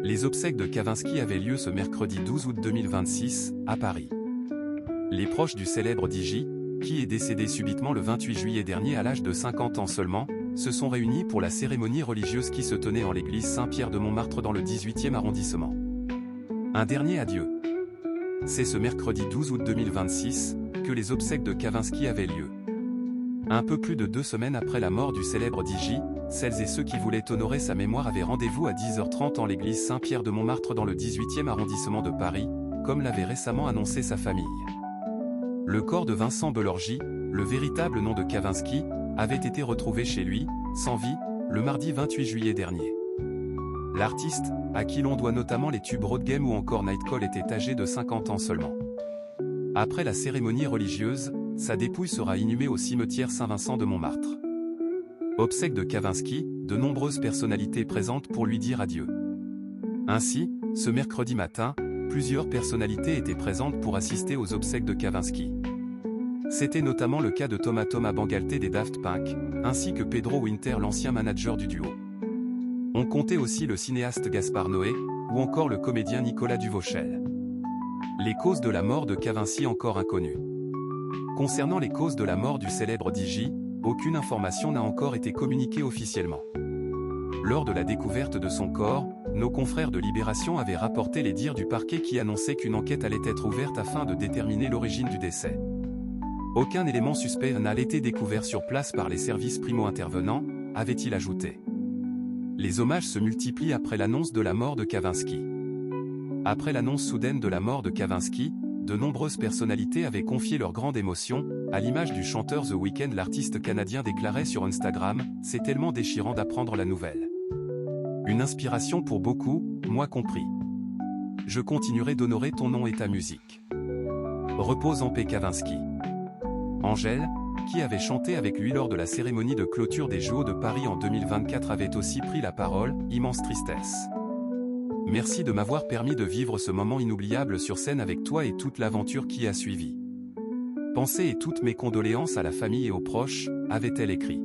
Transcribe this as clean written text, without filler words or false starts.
Les obsèques de Kavinsky avaient lieu ce mercredi 12 août 2026, à Paris. Les proches du célèbre DJ, qui est décédé subitement le 28 juillet dernier à l'âge de 50 ans seulement, se sont réunis pour la cérémonie religieuse qui se tenait en l'église Saint-Pierre de Montmartre dans le 18e arrondissement. Un dernier adieu. C'est ce mercredi 12 août 2026 que les obsèques de Kavinsky avaient lieu. Un peu plus de 2 semaines après la mort du célèbre DJ, celles et ceux qui voulaient honorer sa mémoire avaient rendez-vous à 10h30 en l'église Saint-Pierre de Montmartre dans le 18e arrondissement de Paris, comme l'avait récemment annoncé sa famille. Le corps de Vincent Belorgy, le véritable nom de Kavinsky, avait été retrouvé chez lui, sans vie, le mardi 28 juillet dernier. L'artiste, à qui l'on doit notamment les tubes Road Game ou encore Night Call, était âgé de 50 ans seulement. Après la cérémonie religieuse, sa dépouille sera inhumée au cimetière Saint-Vincent de Montmartre. Obsèques de Kavinsky, de nombreuses personnalités présentes pour lui dire adieu. Ainsi, ce mercredi matin, plusieurs personnalités étaient présentes pour assister aux obsèques de Kavinsky. C'était notamment le cas de Thomas Bangalter des Daft Punk, ainsi que Pedro Winter, l'ancien manager du duo. On comptait aussi le cinéaste Gaspard Noé, ou encore le comédien Nicolas Duvauchel. Les causes de la mort de Kavinsky encore inconnues. Concernant les causes de la mort du célèbre DJ, aucune information n'a encore été communiquée officiellement. Lors de la découverte de son corps, nos confrères de Libération avaient rapporté les dires du parquet qui annonçait qu'une enquête allait être ouverte afin de déterminer l'origine du décès. Aucun élément suspect n'a été découvert sur place par les services primo-intervenants, avait-il ajouté. Les hommages se multiplient après l'annonce de la mort de Kavinsky. Après l'annonce soudaine de la mort de Kavinsky, de nombreuses personnalités avaient confié leur grande émotion, à l'image du chanteur The Weeknd. L'artiste canadien déclarait sur Instagram « C'est tellement déchirant d'apprendre la nouvelle. Une inspiration pour beaucoup, moi compris. Je continuerai d'honorer ton nom et ta musique. Repose en paix Kavinsky. » Angèle, qui avait chanté avec lui lors de la cérémonie de clôture des JO de Paris en 2024, avait aussi pris la parole, immense tristesse. Merci de m'avoir permis de vivre ce moment inoubliable sur scène avec toi et toute l'aventure qui a suivi. Pensées et toutes mes condoléances à la famille et aux proches, avait-elle écrit.